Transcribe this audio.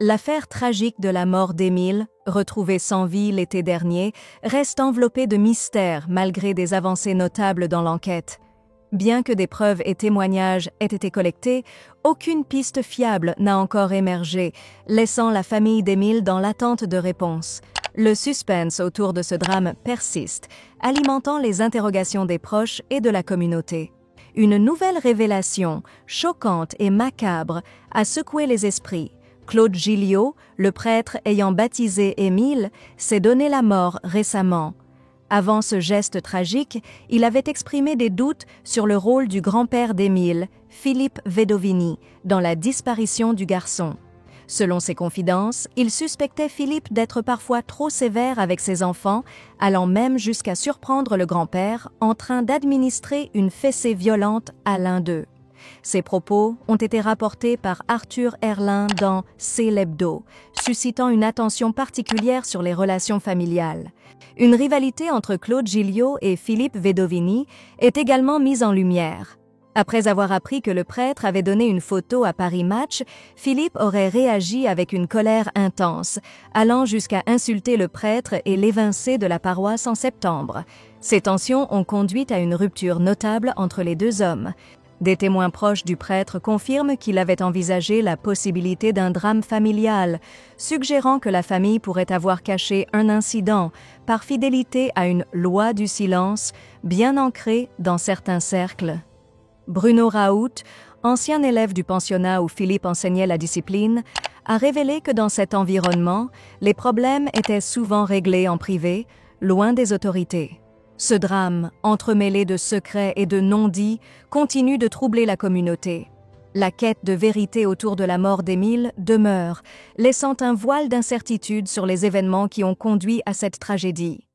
L'affaire tragique de la mort d'Émile, retrouvée sans vie l'été dernier, reste enveloppée de mystères malgré des avancées notables dans l'enquête. Bien que des preuves et témoignages aient été collectés, aucune piste fiable n'a encore émergé, laissant la famille d'Émile dans l'attente de réponses. Le suspense autour de ce drame persiste, alimentant les interrogations des proches et de la communauté. Une nouvelle révélation, choquante et macabre, a secoué les esprits. Claude Gilliot, le prêtre ayant baptisé Émile, s'est donné la mort récemment. Avant ce geste tragique, il avait exprimé des doutes sur le rôle du grand-père d'Émile, Philippe Vedovini, dans la disparition du garçon. Selon ses confidences, il suspectait Philippe d'être parfois trop sévère avec ses enfants, allant même jusqu'à surprendre le grand-père en train d'administrer une fessée violente à l'un d'eux. Ces propos ont été rapportés par Arthur Herlin dans C'est l'Hebdo, suscitant une attention particulière sur les relations familiales. Une rivalité entre Claude Gilliot et Philippe Vedovini est également mise en lumière. Après avoir appris que le prêtre avait donné une photo à Paris Match, Philippe aurait réagi avec une colère intense, allant jusqu'à insulter le prêtre et l'évincer de la paroisse en septembre. Ces tensions ont conduit à une rupture notable entre les deux hommes. Des témoins proches du prêtre confirment qu'il avait envisagé la possibilité d'un drame familial, suggérant que la famille pourrait avoir caché un incident par fidélité à une loi du silence bien ancrée dans certains cercles. Bruno Raoult, ancien élève du pensionnat où Philippe enseignait la discipline, a révélé que dans cet environnement, les problèmes étaient souvent réglés en privé, loin des autorités. Ce drame, entremêlé de secrets et de non-dits, continue de troubler la communauté. La quête de vérité autour de la mort d'Émile demeure, laissant un voile d'incertitude sur les événements qui ont conduit à cette tragédie.